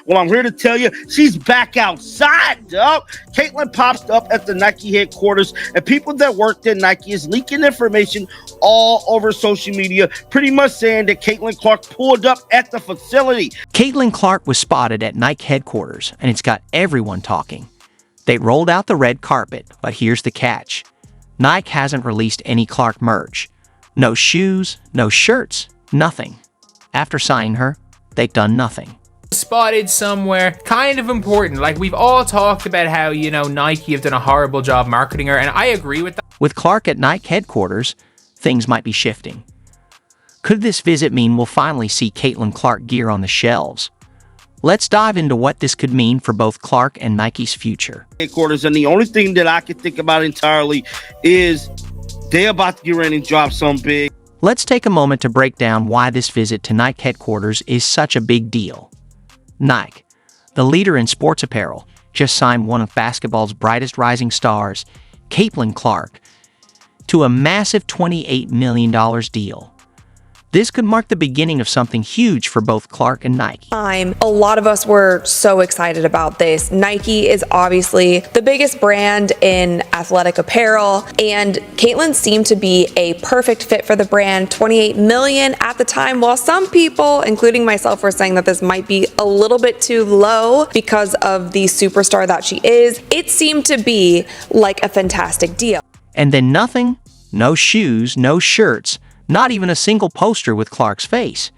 Well, I'm here to tell you, she's back outside, dog. Caitlin pops up at the Nike headquarters, and people that worked at Nike is leaking information all over social media, pretty much saying that Caitlin Clark pulled up at the facility. Caitlin Clark was spotted at Nike headquarters, and it's got everyone talking. They rolled out the red carpet, but here's the catch. Nike hasn't released any Clark merch. No shoes, no shirts, nothing. After signing her, they've done nothing. Spotted somewhere, kind of important. Like, we've all talked about how, Nike have done a horrible job marketing her, and I agree with that. With Clark at Nike headquarters, things might be shifting. Could this visit mean we'll finally see Caitlin Clark gear on the shelves? Let's dive into what this could mean for both Clark and Nike's future. Headquarters, and the only thing that I can think about entirely is they're about to get ready and drop something big. Let's take a moment to break down why this visit to Nike headquarters is such a big deal. Nike, the leader in sports apparel, just signed one of basketball's brightest rising stars, Caitlin Clark, to a massive $28 million deal. This could mark the beginning of something huge for both Clark and Nike. A lot of us were so excited about this. Nike is obviously the biggest brand in athletic apparel, and Caitlin seemed to be a perfect fit for the brand. $28 million at the time, while some people, including myself, were saying that this might be a little bit too low because of the superstar that she is. It seemed to be like a fantastic deal. And then nothing, no shoes, no shirts, not even a single poster with Clark's face.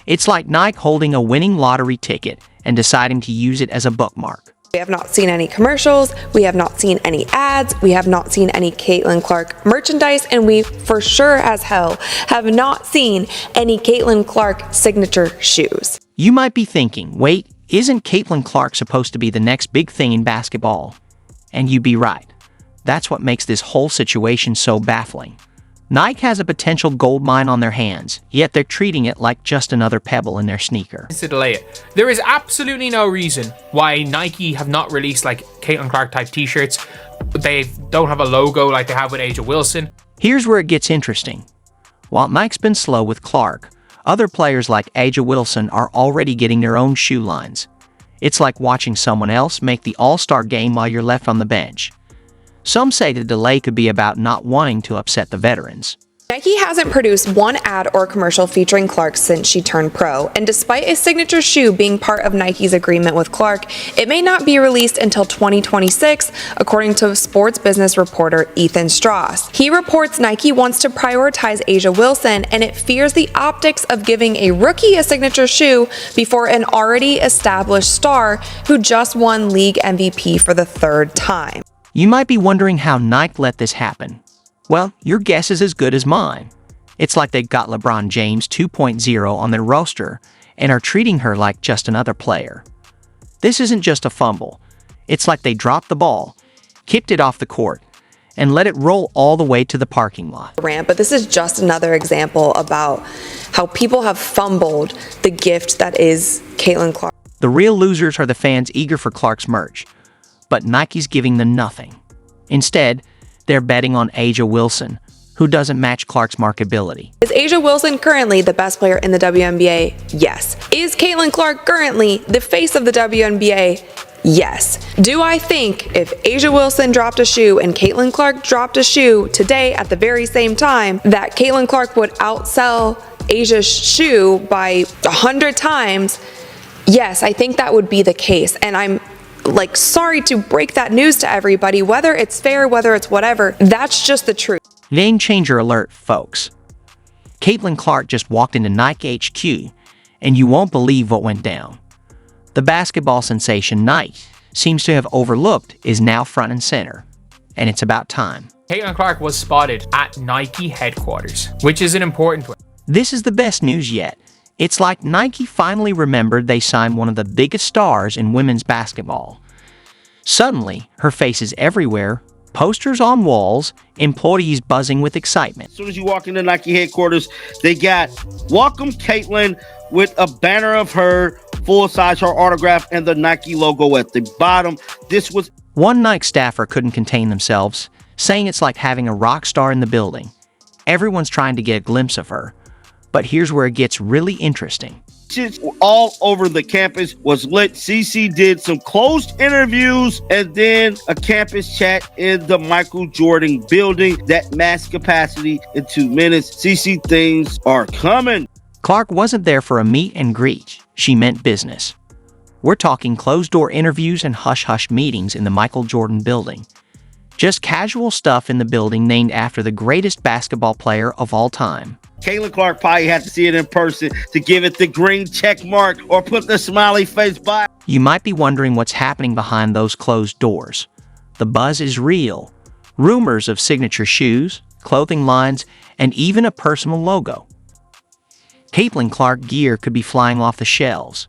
It's like Nike holding a winning lottery ticket and deciding to use it as a bookmark. We have not seen any commercials, we have not seen any ads, we have not seen any Caitlin Clark merchandise, and we for sure as hell have not seen any Caitlin Clark signature shoes. You might be thinking, wait, isn't Caitlin Clark supposed to be the next big thing in basketball? And you'd be right. That's what makes this whole situation so baffling. Nike has a potential gold mine on their hands, yet they're treating it like just another pebble in their sneaker. To delay it. There is absolutely no reason why Nike have not released like Caitlin Clark type t-shirts. They don't have a logo like they have with A'ja Wilson. Here's where it gets interesting. While Nike's been slow with Clark, other players like A'ja Wilson are already getting their own shoe lines. It's like watching someone else make the All-Star game while you're left on the bench. Some say the delay could be about not wanting to upset the veterans. Nike hasn't produced one ad or commercial featuring Clark since she turned pro, and despite a signature shoe being part of Nike's agreement with Clark, it may not be released until 2026, according to sports business reporter Ethan Strauss. He reports Nike wants to prioritize A'ja Wilson, and it fears the optics of giving a rookie a signature shoe before an already established star who just won league MVP for the third time. You might be wondering how Nike let this happen. Well, your guess is as good as mine. It's like they've got LeBron James 2.0 on their roster and are treating her like just another player. This isn't just a fumble. It's like they dropped the ball, kicked it off the court, and let it roll all the way to the parking lot. But this is just another example about how people have fumbled the gift that is Caitlin Clark. The real losers are the fans eager for Clark's merch, but Nike's giving them nothing. Instead, they're betting on A'ja Wilson, who doesn't match Clark's marketability. Is A'ja Wilson currently the best player in the WNBA? Yes. Is Caitlin Clark currently the face of the WNBA? Yes. Do I think if A'ja Wilson dropped a shoe and Caitlin Clark dropped a shoe today at the very same time, that Caitlin Clark would outsell A'ja's shoe by 100 times? Yes, I think that would be the case. And I'm sorry to break that news to everybody, whether it's fair, whether it's whatever, that's just the truth. Game changer alert, folks. Caitlin Clark just walked into Nike HQ, and you won't believe what went down. The basketball sensation Nike seems to have overlooked is now front and center, and it's about time. Caitlin Clark was spotted at Nike headquarters, which is an important one. This is the best news yet. It's like Nike finally remembered they signed one of the biggest stars in women's basketball. Suddenly, her face is everywhere, posters on walls, employees buzzing with excitement. As soon as you walk into Nike headquarters, they got "Welcome Caitlin" with a banner of her, full size, her autograph, and the Nike logo at the bottom. This was... One Nike staffer couldn't contain themselves, saying it's like having a rock star in the building. Everyone's trying to get a glimpse of her. But here's where it gets really interesting. all over the campus was lit. CC did some closed interviews and then a campus chat in the Michael Jordan building. That max capacity in 2 minutes. CC, things are coming. Clark wasn't there for a meet and greet. She meant business. We're talking closed-door interviews and hush-hush meetings in the Michael Jordan building. Just casual stuff in the building named after the greatest basketball player of all time. Caitlin Clark probably had to see it in person to give it the green check mark or put the smiley face by. You might be wondering what's happening behind those closed doors. The buzz is real. Rumors of signature shoes, clothing lines, and even a personal logo. Caitlin Clark gear could be flying off the shelves.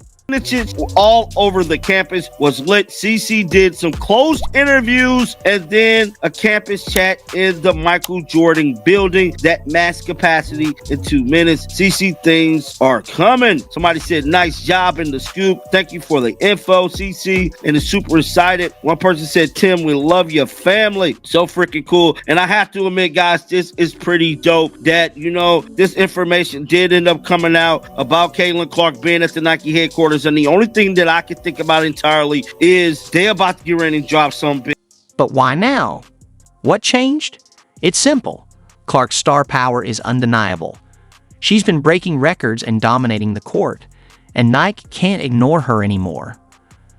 All over the campus was lit. CC did some closed interviews and then a campus chat in the Michael Jordan building. That max capacity in 2 minutes. CC, things are coming. Somebody said, nice job in the scoop. Thank you for the info, CC, and is super excited. One person said, Tim, we love your family. So freaking cool. And I have to admit, guys, this is pretty dope that, this information did end up coming out about Caitlin Clark being at the Nike headquarters. And the only thing that I can think about entirely is they about to get ready and drop some big. But why now? What changed? It's simple. Clark's star power is undeniable. She's been breaking records and dominating the court, and Nike can't ignore her anymore.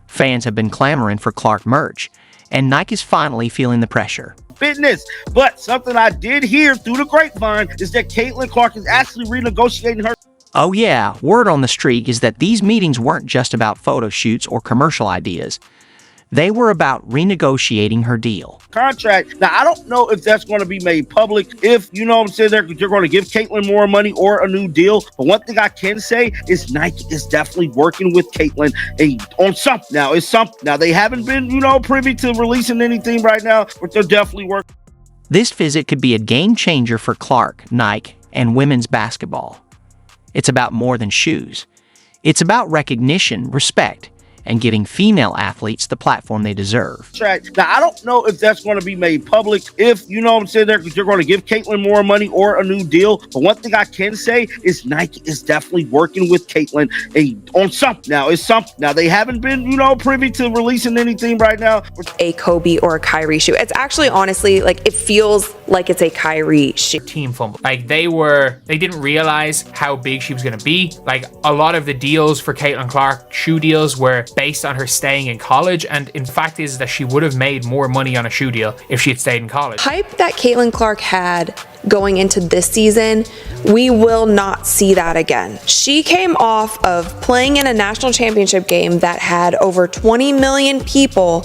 Fans have been clamoring for Clark merch, and Nike is finally feeling the pressure. Fitness. But something I did hear through the grapevine is that Caitlin Clark is actually renegotiating her. Oh yeah, word on the street is that these meetings weren't just about photo shoots or commercial ideas. They were about renegotiating her deal. Contract. Now, I don't know if that's going to be made public. If, they're going to give Caitlin more money or a new deal. But one thing I can say is Nike is definitely working with Caitlin on something. Now, it's something. Now, they haven't been, privy to releasing anything right now, but they're definitely working. This visit could be a game changer for Clark, Nike, and women's basketball. It's about more than shoes. It's about recognition, respect, and giving female athletes the platform they deserve. Now, I don't know if that's going to be made public. If, they're going to give Caitlin more money or a new deal. But one thing I can say is Nike is definitely working with Caitlin on something. Now, it's something. Now, they haven't been, privy to releasing anything right now. A Kobe or a Kyrie shoe. It's actually, honestly, it feels like it's a Kyrie shoe. Team fumble. They didn't realize how big she was going to be. A lot of the deals for Caitlin Clark, shoe deals, were based on her staying in college, and in fact is that she would have made more money on a shoe deal if she had stayed in college. Hype that Caitlin Clark had going into this season, we will not see that again. She came off of playing in a national championship game that had over 20 million people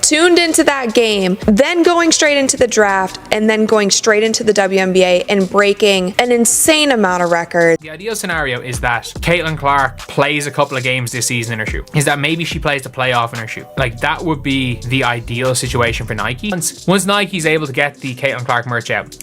tuned into that game, then going straight into the draft, and then going straight into the WNBA and breaking an insane amount of records. The ideal scenario is that Caitlin Clark plays a couple of games this season in her shoe. Is that maybe she plays the playoff in her shoe. That would be the ideal situation for Nike. Once Nike's able to get the Caitlin Clark merch out,